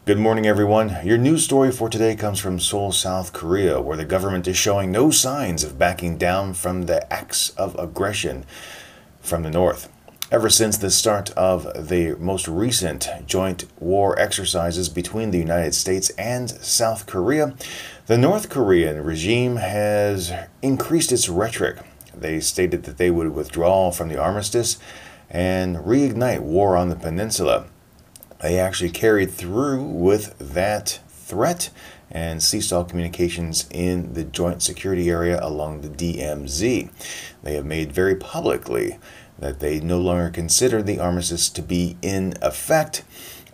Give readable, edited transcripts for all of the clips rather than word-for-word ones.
Good morning, everyone. Your news story for today comes from Seoul, South Korea, where the government is showing no signs of backing down from the acts of aggression from the north. Ever since the start of the most recent joint war exercises between the United States and South Korea, the North Korean regime has increased its rhetoric. They stated that they would withdraw from the armistice and reignite war on the peninsula. They actually carried through with that threat and ceased all communications in the joint security area along the DMZ. They have made very publicly that they no longer consider the armistice to be in effect,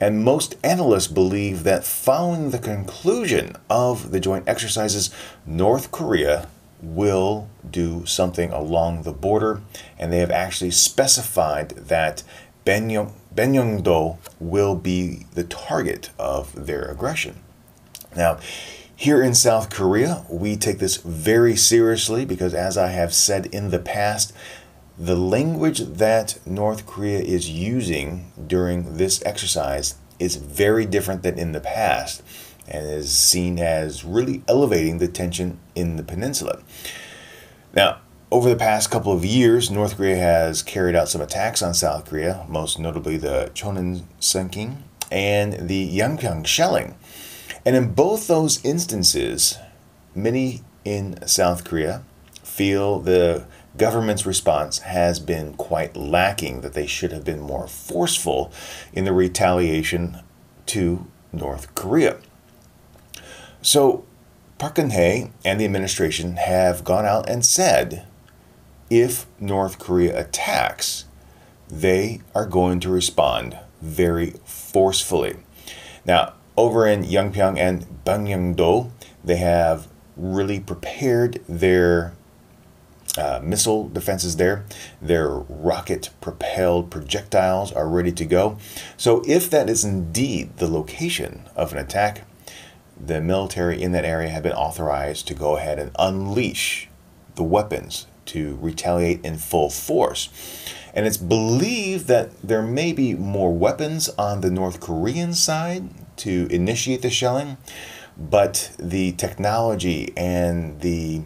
and most analysts believe that following the conclusion of the joint exercises, North Korea will do something along the border, and they have actually specified that Benyongdo will be the target of their aggression. Now, here in South Korea, we take this very seriously because, as I have said in the past, the language that North Korea is using during this exercise is very different than in the past and is seen as really elevating the tension in the peninsula. Now, over the past couple of years, North Korea has carried out some attacks on South Korea, most notably the Chonin sinking and the Yangpyeong shelling. And in both those instances, many in South Korea feel the government's response has been quite lacking, that they should have been more forceful in the retaliation to North Korea. So Park Geun-hye and the administration have gone out and said, if North Korea attacks, they are going to respond very forcefully. Now, over in Yangpyeong and Bangyangdo, they have really prepared their missile defenses there. Their rocket-propelled projectiles are ready to go. So if that is indeed the location of an attack, the military in that area have been authorized to go ahead and unleash the weapons to retaliate in full force. And it's believed that there may be more weapons on the North Korean side to initiate the shelling, but the technology and the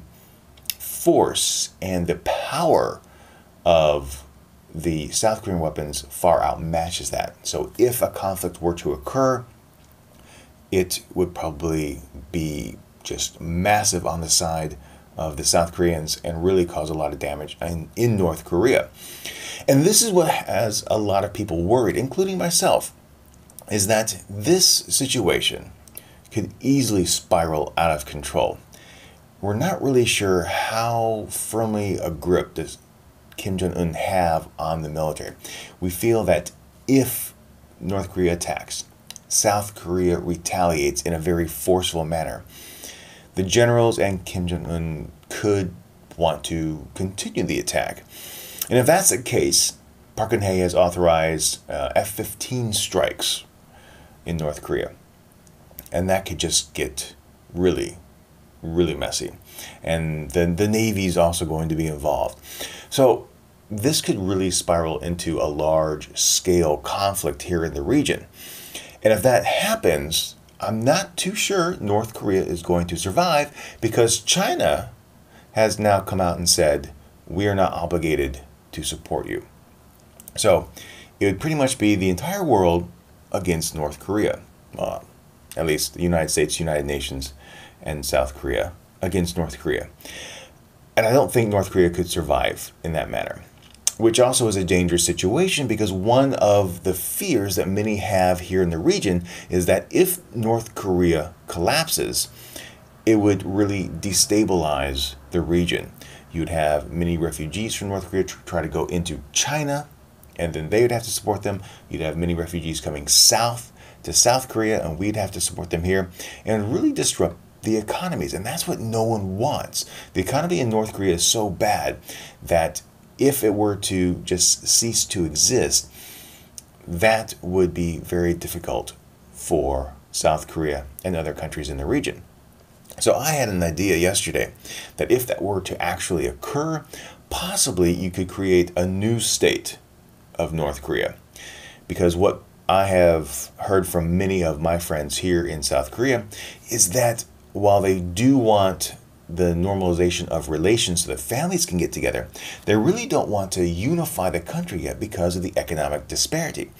force and the power of the South Korean weapons far outmatches that. So if a conflict were to occur, it would probably be just massive on the side of the South Koreans and really cause a lot of damage in North Korea. And this is what has a lot of people worried, including myself, is that this situation could easily spiral out of control. We're not really sure how firmly a grip does Kim Jong-un have on the military. We feel that if North Korea attacks, South Korea retaliates in a very forceful manner. The generals and Kim Jong-un could want to continue the attack. And if that's the case, Park Geun-hye has authorized F-15 strikes in North Korea. And that could just get really, really messy. And then the Navy is also going to be involved. So this could really spiral into a large-scale conflict here in the region. And if that happens, I'm not too sure North Korea is going to survive, because China has now come out and said, we are not obligated to support you. So it would pretty much be the entire world against North Korea. At least the United States, United Nations, and South Korea against North Korea. And I don't think North Korea could survive in that manner, which also is a dangerous situation, because one of the fears that many have here in the region is that if North Korea collapses, it would really destabilize the region. You'd have many refugees from North Korea try to go into China, and then they would have to support them. You'd have many refugees coming south to South Korea, and we'd have to support them here, and really disrupt the economies. And that's what no one wants. The economy in North Korea is so bad that if it were to just cease to exist, that would be very difficult for South Korea and other countries in the region. So I had an idea yesterday that if that were to actually occur, possibly you could create a new state of North Korea. Because what I have heard from many of my friends here in South Korea is that while they do want the normalization of relations so that families can get together, they really don't want to unify the country yet because of the economic disparity.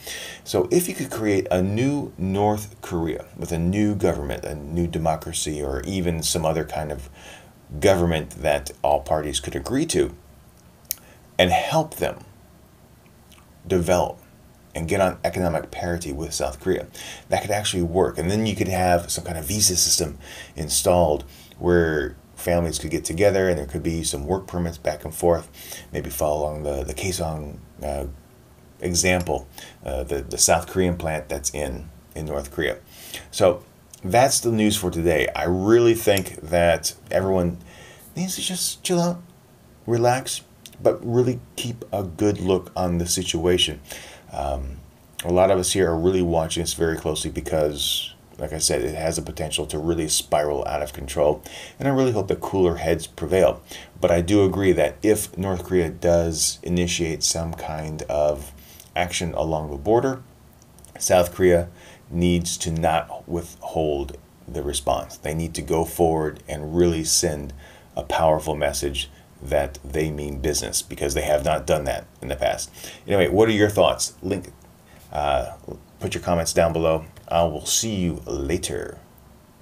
So if you could create a new North Korea with a new government, a new democracy, or even some other kind of government that all parties could agree to, and help them develop and get on economic parity with South Korea, that could actually work. And then you could have some kind of visa system installed where families could get together and there could be some work permits back and forth, maybe follow along the Kaesong example, the South Korean plant that's in North Korea. So that's the news for today. I really think that everyone needs to just chill out, relax, but really keep a good look on the situation. A lot of us here are really watching this very closely because, like I said, it has the potential to really spiral out of control. And I really hope that cooler heads prevail. But I do agree that if North Korea does initiate some kind of action along the border, South Korea needs to not withhold the response. They need to go forward and really send a powerful message that they mean business, because they have not done that in the past. Anyway, what are your thoughts? Put your comments down below. I will see you later.